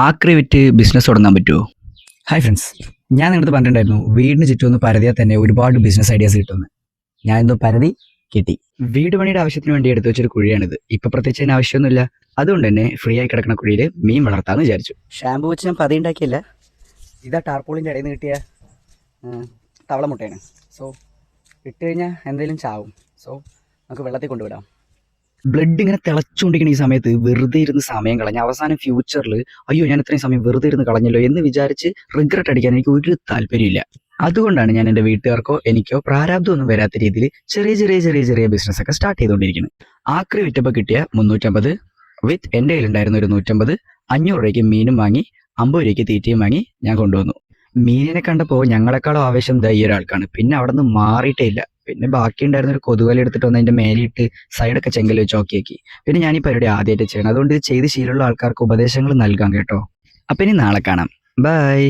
ആക്രി വിറ്റ് ബിസിനസ് തുടങ്ങാൻ പറ്റുമോ? ഹായ് ഫ്രണ്ട്സ്, ഞാൻ നിങ്ങളടുത്ത് പറഞ്ഞിട്ടുണ്ടായിരുന്നു വീടിന് ചുറ്റും ഒന്ന് പരതിയാൽ തന്നെ ഒരുപാട് ബിസിനസ് ഐഡിയാസ് കിട്ടുമെന്ന്. ഞാൻ എന്തോ പരതി കിട്ടി. വീട് പണിയുടെ ആവശ്യത്തിന് വേണ്ടി എടുത്തു വെച്ചൊരു കുഴിയാണിത്. ഇപ്പൊ പ്രത്യേകിച്ച് അതിന് ആവശ്യമൊന്നുമില്ല. അതുകൊണ്ട് തന്നെ ഫ്രീ ആയി കിടക്കുന്ന കുഴിയിൽ മീൻ വളർത്താന്ന് വിചാരിച്ചു. ഷാമ്പു വെച്ച് ഞാൻ പതി ഉണ്ടാക്കിയല്ല, ഇതാ ടാർപോളിൻ്റെ ഇടയിൽ നിന്ന് കിട്ടിയ തവള മുട്ടയാണ്. സോ ഇട്ട് കഴിഞ്ഞാൽ എന്തെങ്കിലും ചാവും. സോ നമുക്ക് വെള്ളത്തിൽ കൊണ്ടുവിടാം. ബ്ലഡ് ഇങ്ങനെ തിളച്ചുകൊണ്ടിരിക്കുന്ന ഈ സമയത്ത് വെറുതെ ഇരുന്ന് സമയം കളഞ്ഞ അവസാനം ഫ്യൂച്ചറിൽ അയ്യോ ഞാൻ ഇത്രയും സമയം വെറുതെ ഇരുന്ന് കളഞ്ഞല്ലോ എന്ന് വിചാരിച്ച് റിഗ്രറ്റ് അടിക്കാൻ എനിക്ക് ഒരു താല്പര്യമില്ല. അതുകൊണ്ടാണ് ഞാൻ എൻ്റെ വീട്ടുകാർക്കോ എനിക്കോ പ്രാരാബ്ദമൊന്നും വരാത്ത രീതിയിൽ ചെറിയ ചെറിയ ചെറിയ ചെറിയ ബിസിനസ് ഒക്കെ സ്റ്റാർട്ട് ചെയ്തുകൊണ്ടിരിക്കുന്നത്. ആക്രി വിറ്റപ്പോൾ കിട്ടിയ 350 വിത്ത് എൻ്റെ കയ്യിലുണ്ടായിരുന്ന ഒരു 150, 500 രൂപയ്ക്ക് മീനും വാങ്ങി 50 രൂപയ്ക്ക് തീറ്റയും വാങ്ങി ഞാൻ കൊണ്ടുവന്നു. മീനിനെ കണ്ടപ്പോൾ ഞങ്ങളെക്കാളും ആവേശം ഈ ഒരാൾക്കാണ്. പിന്നെ അവിടെ നിന്ന് മാറിയിട്ടേ ഇല്ല. പിന്നെ ബാക്കി ഉണ്ടായിരുന്ന ഒരു കൊതുകല എടുത്തിട്ട് വന്ന് അതിന്റെ മേലിട്ട് സൈഡൊക്കെ ചെങ്കൽ വെച്ച് ഓക്കിയാക്കി. പിന്നെ ഞാൻ ഈ പരിപാടി ആദ്യമായിട്ട് ചെയ്യണം. അതുകൊണ്ട് ഇത് ചെയ്ത് ശീലമുള്ള ആൾക്കാർക്ക് ഉപദേശങ്ങൾ നൽകാം കേട്ടോ. അപ്പം ഇനി നാളെ കാണാം. ബൈ.